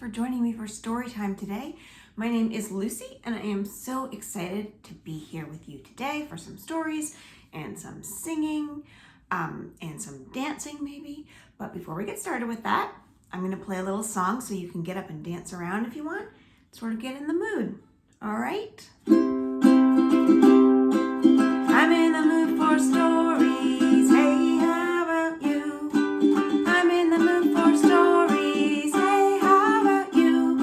for joining me for story time today. My name is Lucy and I am so excited to be here with you today for some stories and some singing and some dancing maybe. But before we get started with that, I'm going to play a little song so you can get up and dance around if you want, sort of get in the mood. All right? I'm in the mood for stories. Hey, how about you? I'm in the mood for stories. Hey, how about you?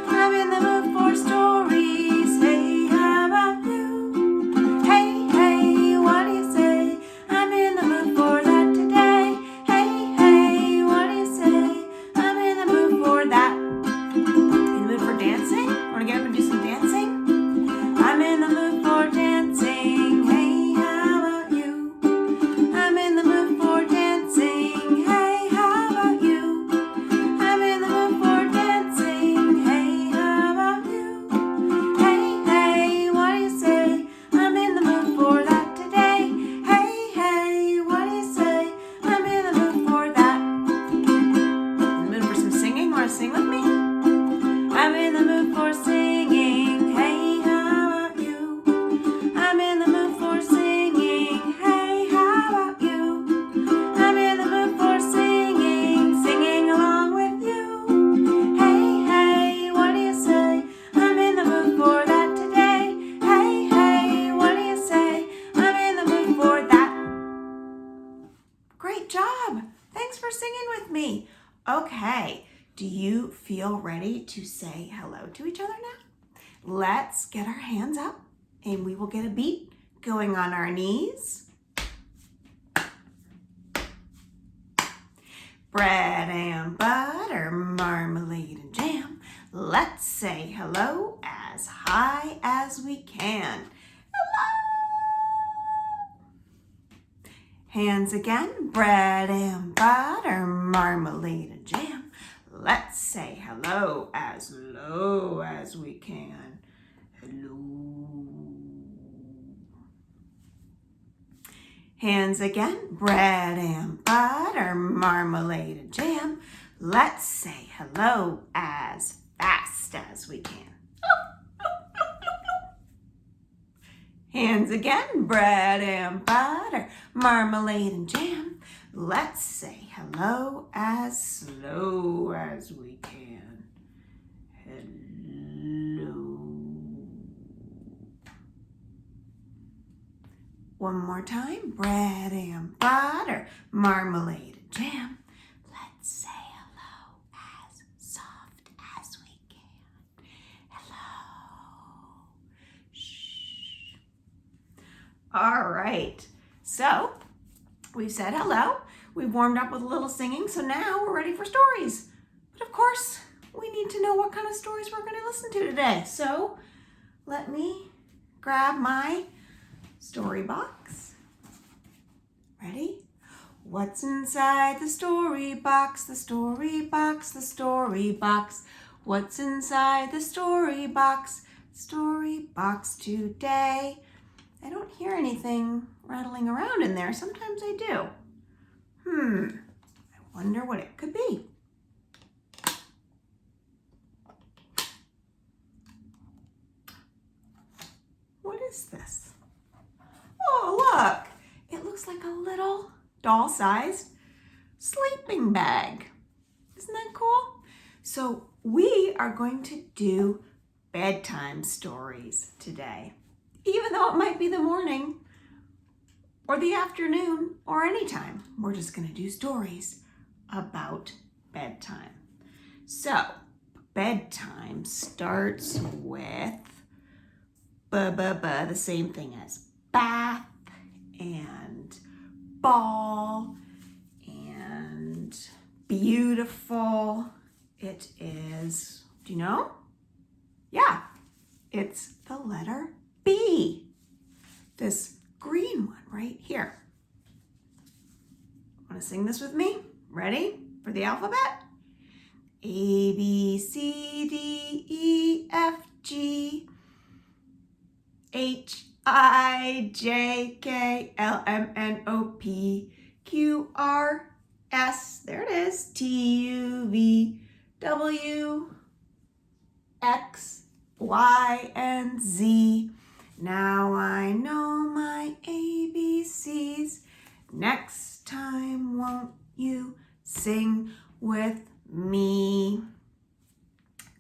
I'm in the mood for stories. Hey, how about you? Hey, hey, what do you say? I'm in the mood for that today. Hey, hey, what do you say? I'm in the mood for that. In the mood for dancing? Want to get up and do some dancing? I'm in the mood for dancing. Hey, how about you? I'm in the mood for dancing. Hey, how about you? I'm in the mood for dancing. Hey, how about you? Hey, hey, what do you say? I'm in the mood for that today. Hey, hey, what do you say? I'm in the mood for that. In the mood for some singing? Want to sing with me? I'm in the mood for singing. Hey, how about you? I'm in the mood for singing. Hey, how about you? I'm in the mood for singing, singing along with you. Hey, hey, what do you say? I'm in the mood for that today. Hey, hey, what do you say? I'm in the mood for that. Great job. Thanks for singing with me. Okay, do you feel ready to say hello to each other now? Let's get our hands up and we will get a beat going on our knees. Bread and butter, marmalade and jam. Let's say hello as high as we can. Hello! Hands again, bread and butter, marmalade and jam. Let's say hello as low as we can. Hello. Hands again, bread and butter, marmalade and jam. Let's say hello as fast as we can. Hands again, bread and butter, marmalade and jam. Let's say hello as slow as we can. Hello. One more time, bread and butter, marmalade and jam. Let's say hello as soft as we can. Hello. Shh. All right, so we've said hello. We've warmed up with a little singing, so now we're ready for stories. But of course, we need to know what kind of stories we're going to listen to today. So let me grab my story box. Ready? What's inside the story box? The story box, the story box. What's inside the story box? Story box today. I don't hear anything rattling around in there. Sometimes I do. I wonder what it could be. What is this? Oh, look. It looks like a little doll-sized sleeping bag. Isn't that cool? So we are going to do bedtime stories today. Even though it might be the morning or the afternoon or anytime, we're just going to do stories about bedtime. So bedtime starts with the same thing as bath and ball and beautiful. It is, do you know? Yeah, it's the letter B. This green one right here. Want to sing this with me? Ready for the alphabet? A, B, C, D, E, F, G, H, I, J, K, L, M, N, O, P, Q, R, S, there it is, T, U, V, W, X, Y, and Z. Now I know my ABCs. Next time, won't you sing with me?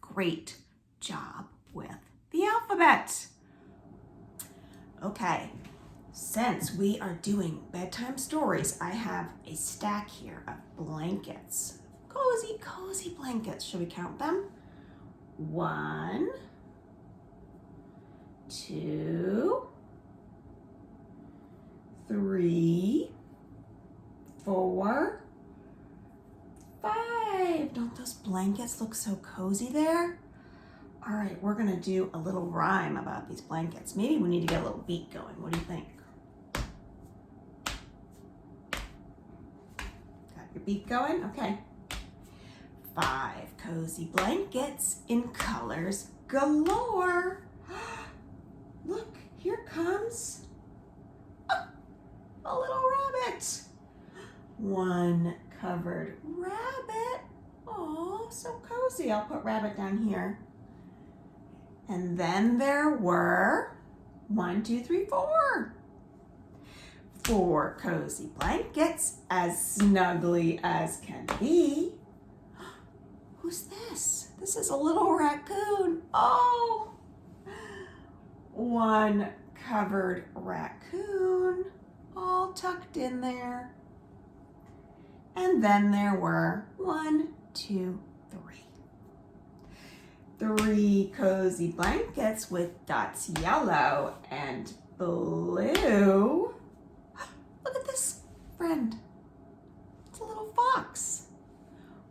Great job with the alphabet. Okay, since we are doing bedtime stories, I have a stack here of blankets. Cozy, cozy blankets. Should we count them? 1, 2, 3, 4, 5. Don't those blankets look so cozy there? All right, we're gonna do a little rhyme about these blankets. Maybe we need to get a little beat going. What do you think? Got your beat going? Okay. 5 cozy blankets in colors galore. Look, here comes a little rabbit. 1 covered rabbit. Oh, so cozy. I'll put rabbit down here. And then there were 1, 2, 3, 4. 4 cozy blankets as snuggly as can be. Who's this? This is a little raccoon. Oh! 1 covered raccoon, all tucked in there. And then there were 1, 2, 3. 3 cozy blankets with dots yellow and blue. Look at this friend. It's a little fox.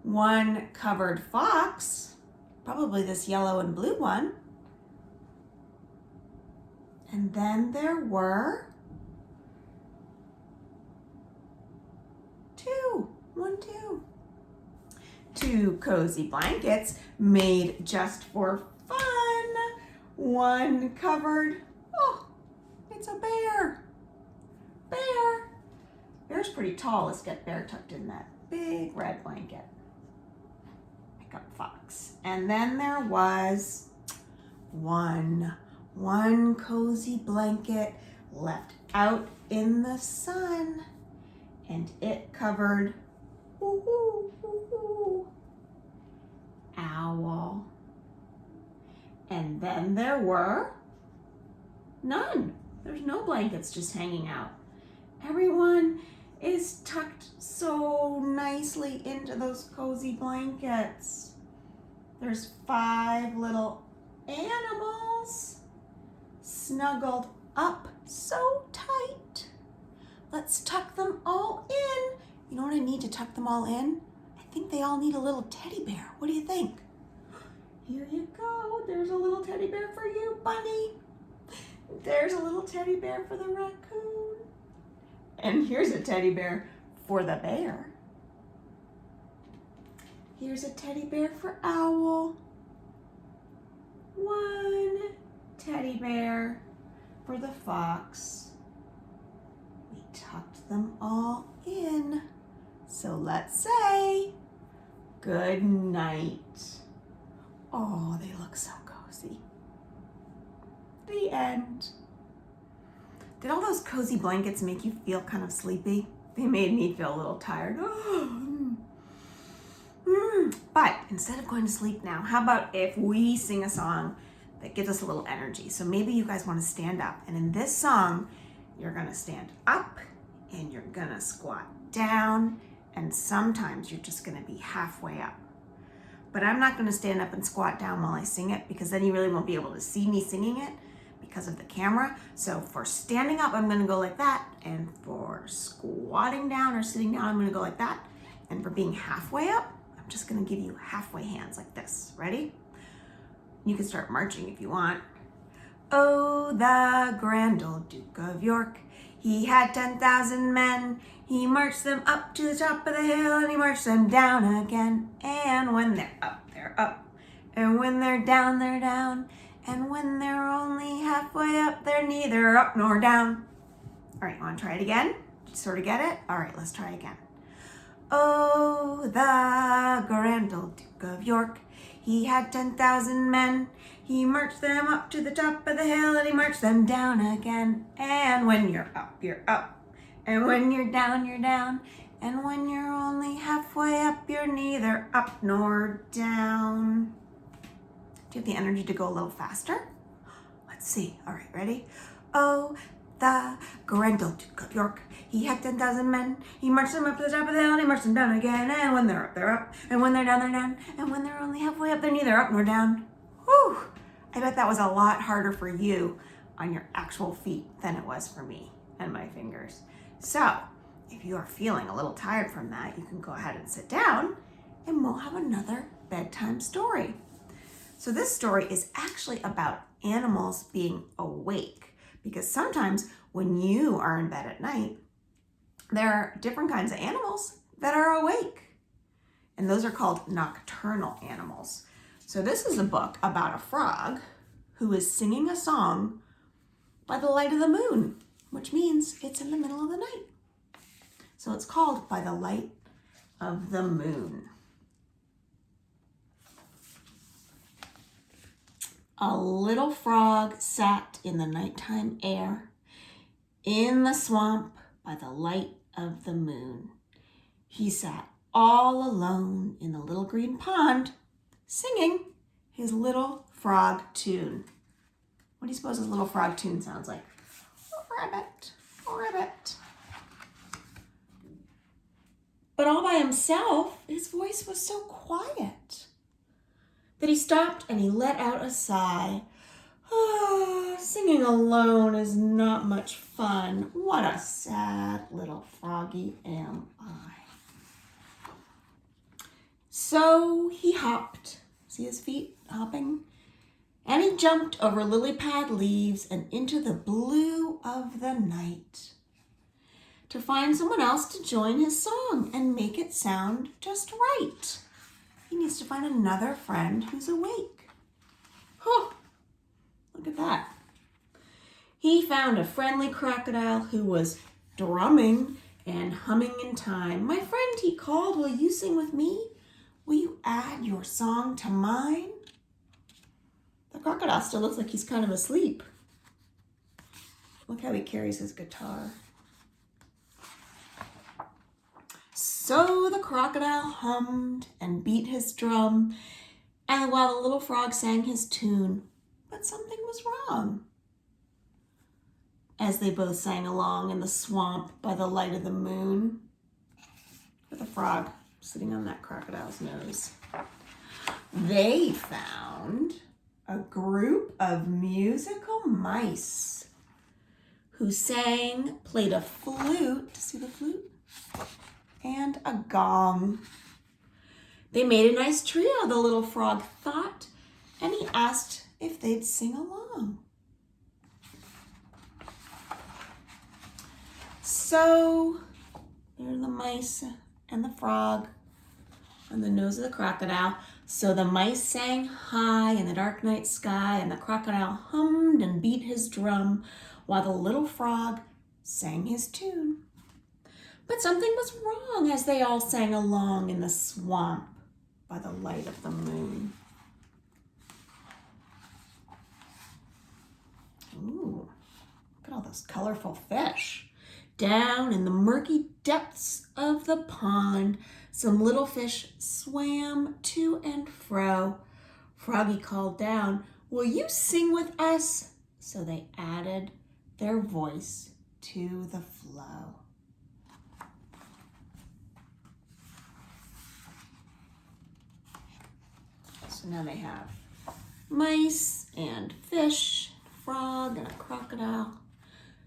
1 covered fox, probably this yellow and blue one. And then there were 2, 1, 2. 2 cozy blankets made just for fun. 1 covered, oh, it's a bear. Bear. Bear's pretty tall. Let's get bear tucked in that big red blanket. Pick up fox. And then there was one cozy blanket left out in the sun. And it covered owl. And then there were none. There's no blankets just hanging out. Everyone is tucked so nicely into those cozy blankets. There's 5 little animals snuggled up so tight. Let's tuck them all in. You know what I need to tuck them all in? I think they all need a little teddy bear. What do you think? Here you go. There's a little teddy bear for you, bunny. There's a little teddy bear for the raccoon. And here's a teddy bear for the bear. Here's a teddy bear for owl. 1 teddy bear for the fox. We tucked them all in. So let's say good night. Oh, they look so cozy. The end. Did all those cozy blankets make you feel kind of sleepy? They made me feel a little tired. But instead of going to sleep now, how about if we sing a song that gives us a little energy? So maybe you guys want to stand up. And in this song, you're going to stand up and you're going to squat down. And sometimes you're just going to be halfway up. But I'm not going to stand up and squat down while I sing it, because then you really won't be able to see me singing it because of the camera. So for standing up, I'm going to go like that. And for squatting down or sitting down, I'm going to go like that. And for being halfway up, I'm just going to give you halfway hands like this. Ready? You can start marching if you want. Oh, the grand old Duke of York, he had 10,000 men. He marched them up to the top of the hill, and he marched them down again. And when they're up, they're up. And when they're down, they're down. And when they're only halfway up, they're neither up nor down. All right, you want to try it again? Did you sort of get it? All right, let's try again. Oh, the grand old Duke of York, he had 10,000 men. He marched them up to the top of the hill and he marched them down again. And when you're up, you're up. And when you're down, you're down. And when you're only halfway up, you're neither up nor down. Do you have the energy to go a little faster? Let's see. All right, ready? Oh, the grand old Duke of York, he had 10,000 men. He marched them up to the top of the hill and he marched them down again. And when they're up, they're up. And when they're down, they're down. And when they're only halfway up, they're neither up nor down. Whew! I bet that was a lot harder for you on your actual feet than it was for me and my fingers. So, if you are feeling a little tired from that, you can go ahead and sit down and we'll have another bedtime story. So this story is actually about animals being awake, because sometimes when you are in bed at night, there are different kinds of animals that are awake, and those are called nocturnal animals. So this is a book about a frog who is singing a song by the light of the moon, which means it's in the middle of the night. So it's called By the Light of the Moon. A little frog sat in the nighttime air in the swamp by the light of the moon. He sat all alone in the little green pond, singing his little frog tune. What do you suppose his little frog tune sounds like? Rabbit, rabbit. But all by himself, his voice was so quiet that he stopped and he let out a sigh. Singing alone is not much fun. What a sad little froggy am I. So he hopped. See his feet hopping? And he jumped over lily pad leaves and into the blue of the night to find someone else to join his song and make it sound just right. He needs to find another friend who's awake. Look at that. He found a friendly crocodile who was drumming and humming in time. My friend, he called, will you sing with me? Will you add your song to mine? The crocodile still looks like he's kind of asleep. Look how he carries his guitar. So the crocodile hummed and beat his drum, and while the little frog sang his tune, but something was wrong. As they both sang along in the swamp by the light of the moon, with a frog sitting on that crocodile's nose, they found a group of musical mice who played a flute, see the flute? And a gong. They made a nice trio, the little frog thought, and he asked if they'd sing along. So there are the mice and the frog on the nose of the crocodile. So the mice sang high in the dark night sky, and the crocodile hummed and beat his drum while the little frog sang his tune. But something was wrong as they all sang along in the swamp by the light of the moon. Ooh, look at all those colorful fish. Down in the murky depths of the pond, some little fish swam to and fro. Froggy called down, will you sing with us? So they added their voice to the flow. So now they have mice and fish, frog and a crocodile.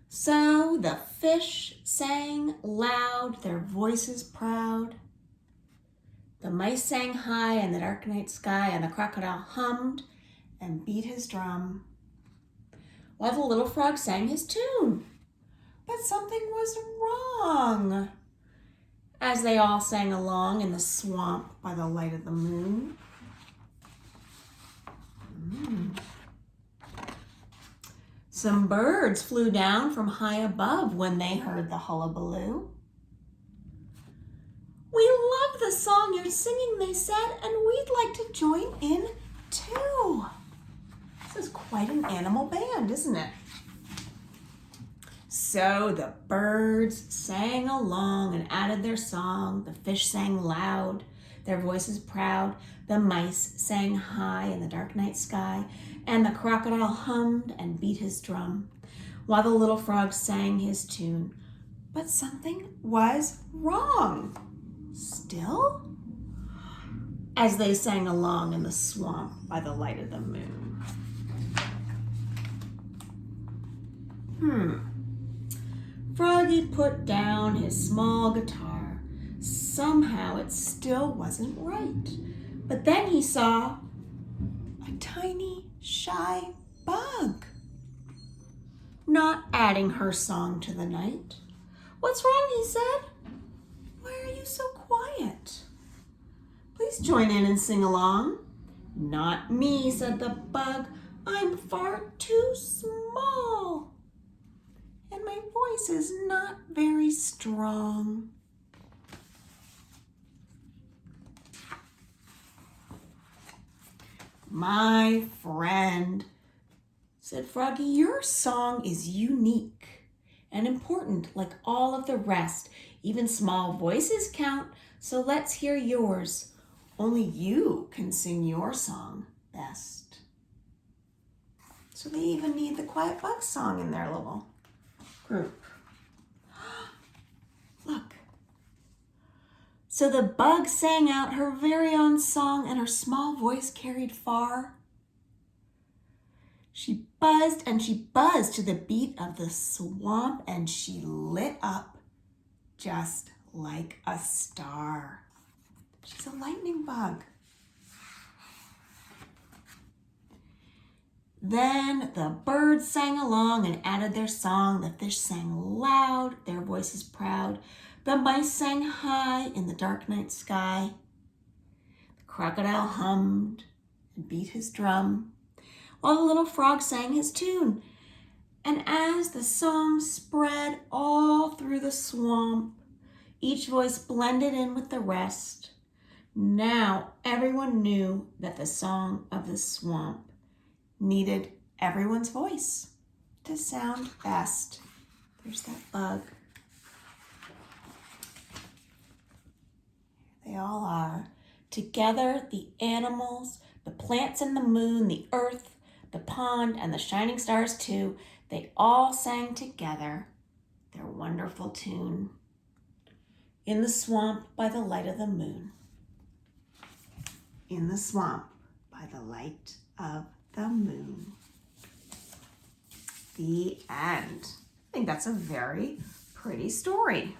So the fish sang loud, their voices proud. The mice sang high in the dark night sky, and the crocodile hummed and beat his drum, while the little frog sang his tune. But something was wrong as they all sang along in the swamp by the light of the moon. Some birds flew down from high above when they heard the hullabaloo. We nice singing, they said, and we'd like to join in too. This is quite an animal band, isn't it? So the birds sang along and added their song. The fish sang loud, their voices proud. The mice sang high in the dark night sky, and the crocodile hummed and beat his drum, while the little frog sang his tune. But something was wrong. Still, as they sang along in the swamp by the light of the moon. Froggy put down his small guitar. Somehow it still wasn't right. But then he saw a tiny, shy bug, not adding her song to the night. "What's wrong?" he said. "Why are you so quiet? Please join in and sing along." "Not me," said the bug. "I'm far too small, and my voice is not very strong." "My friend," said Froggy, "your song is unique and important like all of the rest. Even small voices count, so let's hear yours. Only you can sing your song best." So they even need the quiet bug song in their little group. Look. So the bug sang out her very own song, and her small voice carried far. She buzzed and she buzzed to the beat of the swamp, and she lit up just like a star. She's a lightning bug. Then the birds sang along and added their song. The fish sang loud, their voices proud. The mice sang high in the dark night sky. The crocodile hummed and beat his drum, while the little frog sang his tune. And as the song spread all through the swamp, each voice blended in with the rest. Now everyone knew that the song of the swamp needed everyone's voice to sound best. There's that bug. They all are. Together, the animals, the plants and the moon, the earth, the pond, and the shining stars too, they all sang together their wonderful tune. In the swamp by the light of the moon. In the swamp by the light of the moon. The end. I think that's a very pretty story.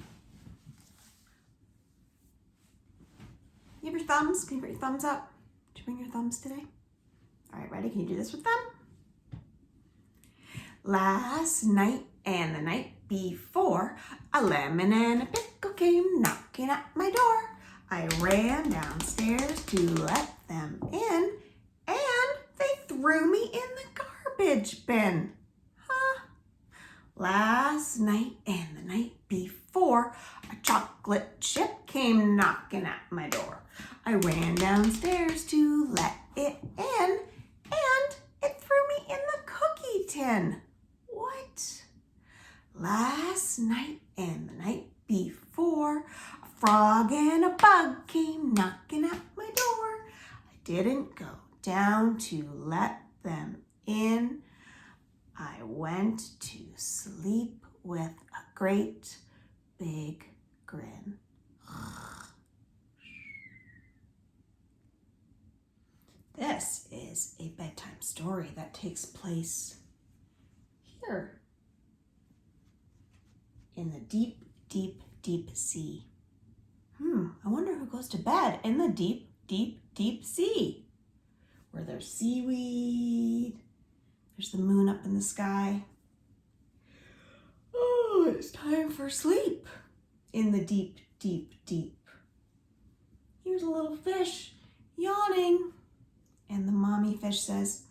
You have your thumbs? Can you put your thumbs up? Did you bring your thumbs today? All right, ready? Can you do this with them? Last night and the night before, a lemon and a pickle came knocking at my door. I ran downstairs to let them in, and they threw me in the garbage bin. Last night and the night before, a chocolate chip came knocking at my door. I ran downstairs to let it in, and it threw me in the cookie tin. What? Last night and the night before, a frog and a bug came knocking at my door. I didn't go down to let them in. I went to sleep with a great big grin. This is a bedtime story that takes place here in the deep, deep, deep sea. I wonder who goes to bed in the deep, deep, deep sea, where there's seaweed, there's the moon up in the sky. Oh, it's time for sleep in the deep, deep, deep. Here's a little fish yawning, and the mommy fish says,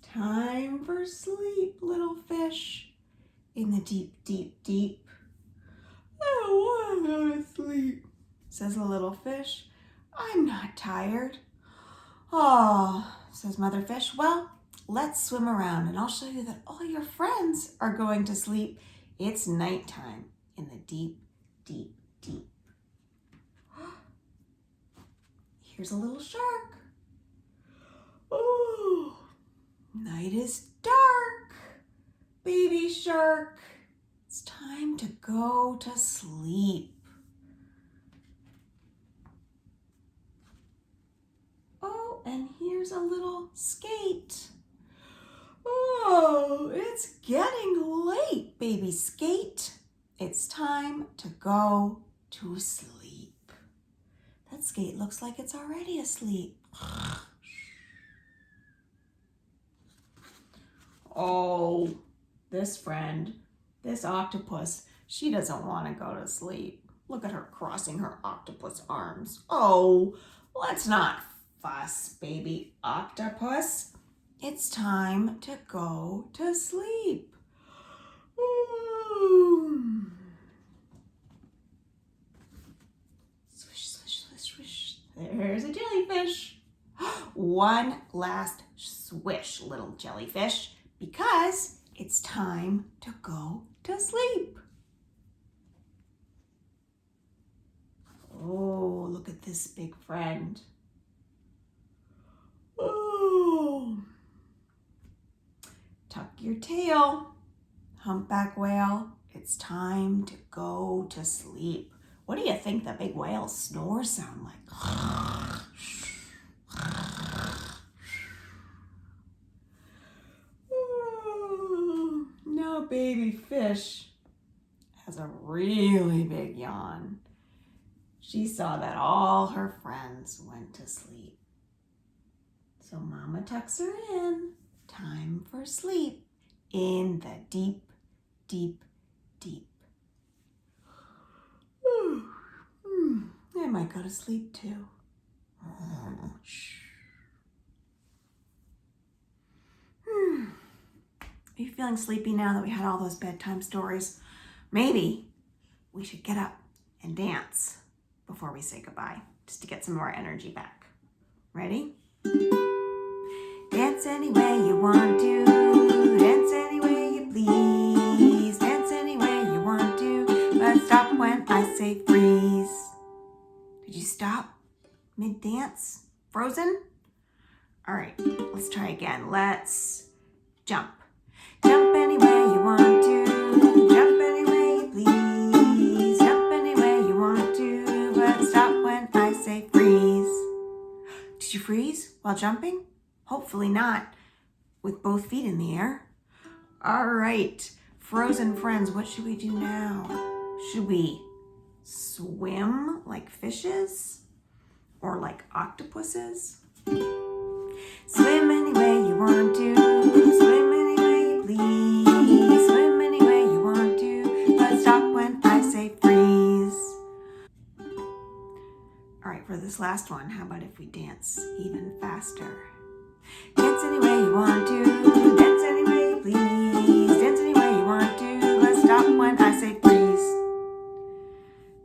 "Time for sleep, little fish, in the deep, deep, deep." "I don't want to go to sleep," says the little fish. I'm not tired. Oh, says Mother Fish. Well, let's swim around and I'll show you that all your friends are going to sleep. It's nighttime in the deep, deep, deep. Here's a little shark. Oh, night is dark, baby shark. It's time to go to sleep. Oh, and here's a little skate. Oh, it's getting late, baby skate. It's time to go to sleep. That skate looks like it's already asleep. Oh, this friend, this octopus, she doesn't want to go to sleep. Look at her crossing her octopus arms. Oh, let's not fuss, baby octopus. It's time to go to sleep. Ooh. Swish, swish, swish, swish. There's a jellyfish. One last swish, little jellyfish, because it's time to go to sleep. Oh, look at this big friend. Oh. Tuck your tail, humpback whale. It's time to go to sleep. What do you think the big whale's snores sound like? Ooh, now baby fish has a really big yawn. She saw that all her friends went to sleep. So Mama tucks her in. Time for sleep in the deep, deep, deep. I might go to sleep too. Are you feeling sleepy now that we had all those bedtime stories? Maybe we should get up and dance before we say goodbye, just to get some more energy back. Ready? Dance any way you want to, dance any way you please, dance any way you want to, but stop when I say freeze. Did you stop mid-dance? Frozen? All right, let's try again. Let's jump. Jump any way you want to, jump any way you please, jump any way you want to, but stop when I say freeze. Did you freeze while jumping? Hopefully not, with both feet in the air. All right, frozen friends, what should we do now? Should we swim like fishes or like octopuses? Swim any way you want to, swim any way you please, swim any way you want to, but stop when I say freeze. All right, for this last one, how about if we dance even faster? Dance any way you want to, dance any way you please, dance any way you want to, but stop when I say freeze.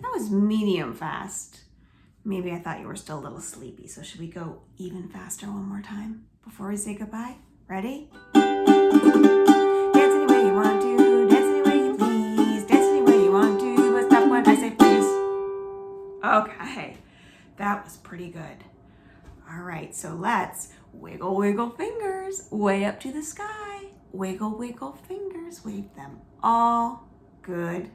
That was medium fast. Maybe I thought you were still a little sleepy, so should we go even faster one more time before we say goodbye? Ready? Dance any way you want to, dance any way you please, dance any way you want to, but stop when I say freeze. Okay, that was pretty good. All right, so let's wiggle, wiggle fingers way up to the sky. Wiggle, wiggle fingers, wave them all. Good